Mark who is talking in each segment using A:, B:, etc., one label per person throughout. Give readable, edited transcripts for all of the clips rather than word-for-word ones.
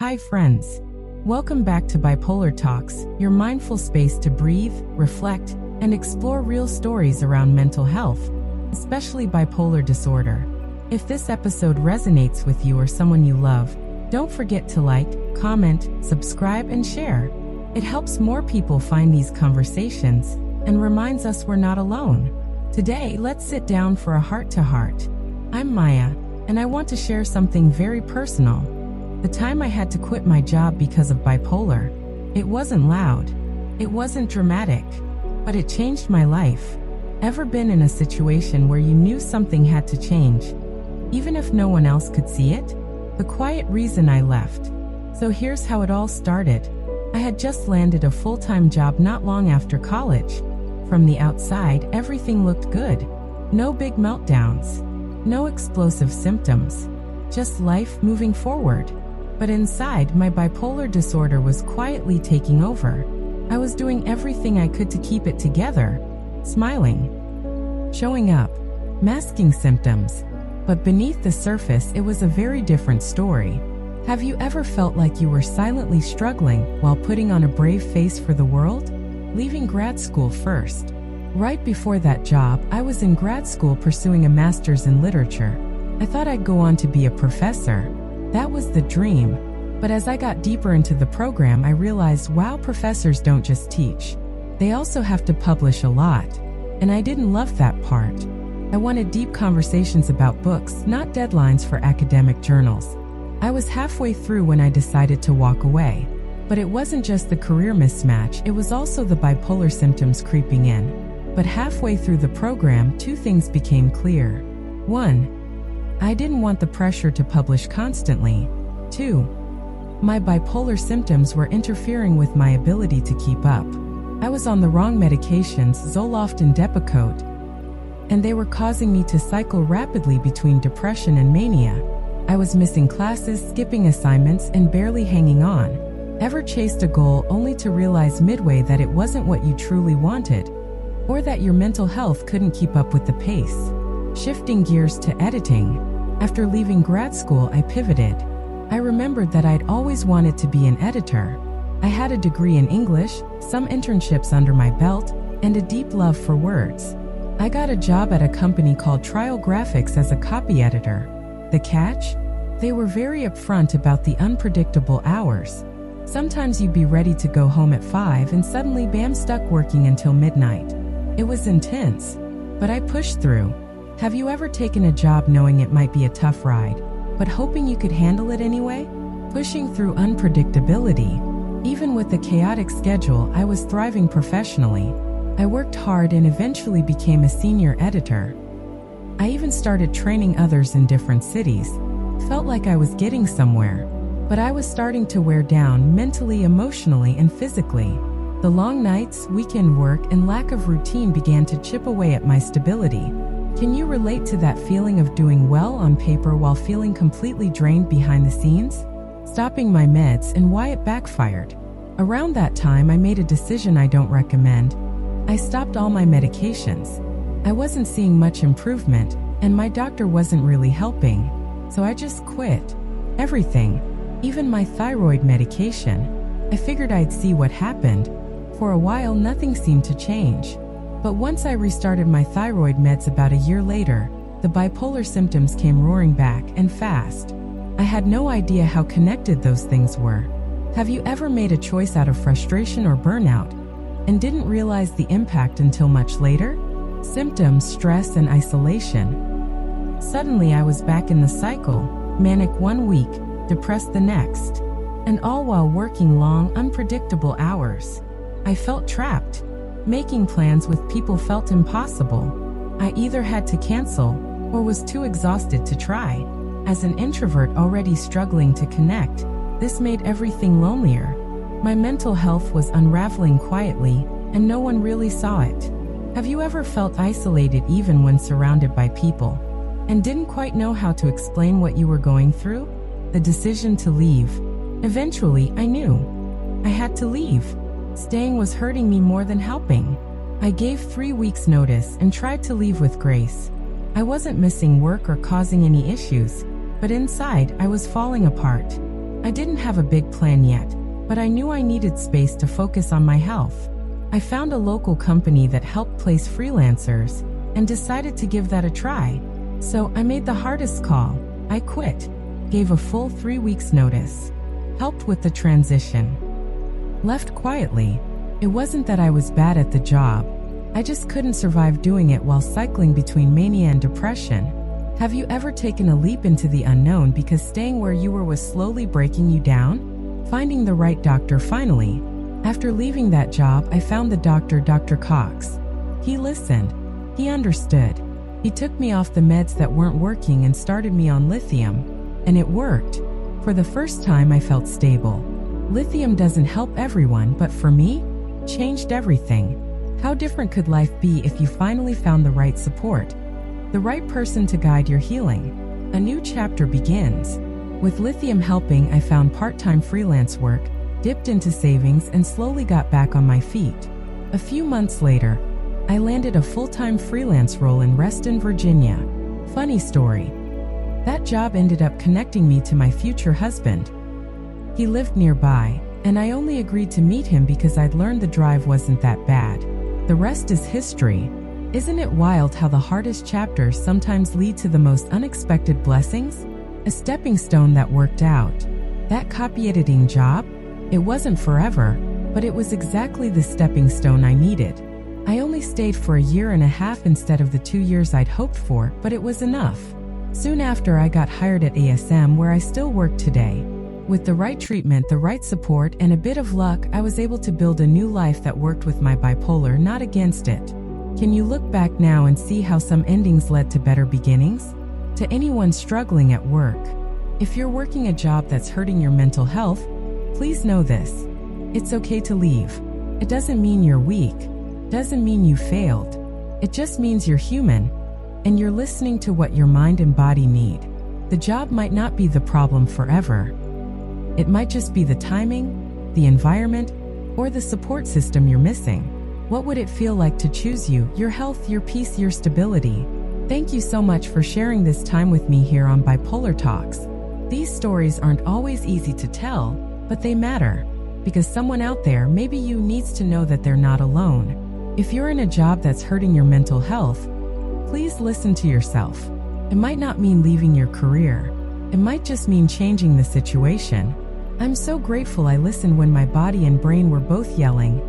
A: Hi friends. Welcome back to Bipolar Talks, your mindful space to breathe, reflect, and explore real stories around mental health, especially bipolar disorder. If this episode resonates with you or someone you love, don't forget to like, comment, subscribe, and share. It helps more people find these conversations and reminds us we're not alone. Today, let's sit down for a heart-to-heart. I'm Maya, and I want to share something very personal. The time I had to quit my job because of bipolar. It wasn't loud. It wasn't dramatic. But it changed my life. Ever been in a situation where you knew something had to change, even if no one else could see it? The quiet reason I left. So here's how it all started. I had just landed a full-time job not long after college. From the outside, everything looked good. No big meltdowns. No explosive symptoms. Just life moving forward. But inside, my bipolar disorder was quietly taking over. I was doing everything I could to keep it together. Smiling. Showing up. Masking symptoms. But beneath the surface, it was a very different story. Have you ever felt like you were silently struggling while putting on a brave face for the world? Leaving grad school first. Right before that job, I was in grad school pursuing a master's in literature. I thought I'd go on to be a professor. That was the dream. But as I got deeper into the program, I realized, wow, professors don't just teach. They also have to publish a lot. And I didn't love that part. I wanted deep conversations about books, not deadlines for academic journals. I was halfway through when I decided to walk away. But it wasn't just the career mismatch, it was also the bipolar symptoms creeping in. But halfway through the program, two things became clear. 1. I didn't want the pressure to publish constantly. 2. My bipolar symptoms were interfering with my ability to keep up. I was on the wrong medications, Zoloft and Depakote, and they were causing me to cycle rapidly between depression and mania. I was missing classes, skipping assignments, and barely hanging on. Ever chased a goal only to realize midway that it wasn't what you truly wanted, or that your mental health couldn't keep up with the pace? Shifting gears to editing. After leaving grad school, I pivoted. I remembered that I'd always wanted to be an editor. I had a degree in English, some internships under my belt, and a deep love for words. I got a job at a company called Trial Graphics as a copy editor. The catch? They were very upfront about the unpredictable hours. Sometimes you'd be ready to go home at 5 and suddenly bam, stuck working until midnight. It was intense, but I pushed through. Have you ever taken a job knowing it might be a tough ride, but hoping you could handle it anyway? Pushing through unpredictability. Even with the chaotic schedule, I was thriving professionally. I worked hard and eventually became a senior editor. I even started training others in different cities. Felt like I was getting somewhere, but I was starting to wear down mentally, emotionally, and physically. The long nights, weekend work, and lack of routine began to chip away at my stability. Can you relate to that feeling of doing well on paper while feeling completely drained behind the scenes? Stopping my meds and why it backfired. Around that time, I made a decision I don't recommend. I stopped all my medications. I wasn't seeing much improvement, and my doctor wasn't really helping. So I just quit. Everything. Even my thyroid medication. I figured I'd see what happened. For a while, nothing seemed to change. But once I restarted my thyroid meds about a year later, the bipolar symptoms came roaring back, and fast. I had no idea how connected those things were. Have you ever made a choice out of frustration or burnout and didn't realize the impact until much later? Symptoms, stress, and isolation. Suddenly I was back in the cycle, manic one week, depressed the next, and all while working long, unpredictable hours. I felt trapped. Making plans with people felt impossible. I either had to cancel or was too exhausted to try. As an introvert already struggling to connect, this made everything lonelier. My mental health was unraveling quietly, and no one really saw it. Have you ever felt isolated even when surrounded by people, and didn't quite know how to explain what you were going through? The decision to leave. Eventually, I knew. I had to leave. Staying was hurting me more than helping. I gave 3 weeks' notice and tried to leave with grace. I wasn't missing work or causing any issues, but inside I was falling apart. I didn't have a big plan yet, but I knew I needed space to focus on my health. I found a local company that helped place freelancers and decided to give that a try. So I made the hardest call. I quit, gave a full 3 weeks notice, helped with the transition, left quietly. It wasn't that I was bad at the job. I just couldn't survive doing it while cycling between mania and depression. Have you ever taken a leap into the unknown because staying where you were was slowly breaking you down? Finding the right doctor finally. After leaving that job, I found the doctor, Dr. Cox. He listened. He understood. He took me off the meds that weren't working and started me on lithium. And it worked. For the first time, I felt stable. Lithium doesn't help everyone, but for me, changed everything. How different could life be if you finally found the right support? The right person to guide your healing? A new chapter begins. With lithium helping, I found part-time freelance work, dipped into savings, and slowly got back on my feet. A few months later, I landed a full-time freelance role in Reston, Virginia. Funny story. That job ended up connecting me to my future husband. He lived nearby, and I only agreed to meet him because I'd learned the drive wasn't that bad. The rest is history. Isn't it wild how the hardest chapters sometimes lead to the most unexpected blessings? A stepping stone that worked out. That copy editing job? It wasn't forever, but it was exactly the stepping stone I needed. I only stayed for a year and a half instead of the 2 years I'd hoped for, but it was enough. Soon after, I got hired at ASM, where I still work today. With the right treatment, the right support, and a bit of luck, I was able to build a new life that worked with my bipolar, not against it. Can you look back now and see how some endings led to better beginnings? To anyone struggling at work, if you're working a job that's hurting your mental health, please know this. It's okay to leave. It doesn't mean you're weak. Doesn't mean you failed. It just means you're human, and you're listening to what your mind and body need. The job might not be the problem forever. It might just be the timing, the environment, or the support system you're missing. What would it feel like to choose you, your health, your peace, your stability? Thank you so much for sharing this time with me here on Bipolar Talks. These stories aren't always easy to tell, but they matter, because someone out there, maybe you, needs to know that they're not alone. If you're in a job that's hurting your mental health, please listen to yourself. It might not mean leaving your career. It might just mean changing the situation. I'm so grateful I listened when my body and brain were both yelling,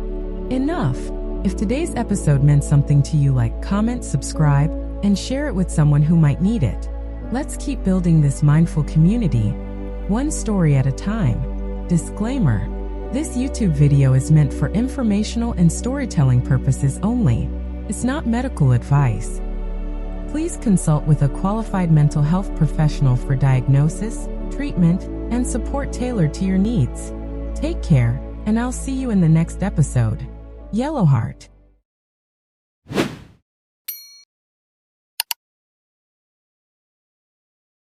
A: enough. If today's episode meant something to you, like, comment, subscribe, and share it with someone who might need it. Let's keep building this mindful community, one story at a time. Disclaimer: this YouTube video is meant for informational and storytelling purposes only. It's not medical advice. Please consult with a qualified mental health professional for diagnosis, treatment, and support tailored to your needs. Take care, and I'll see you in the next episode. Yellow Heart.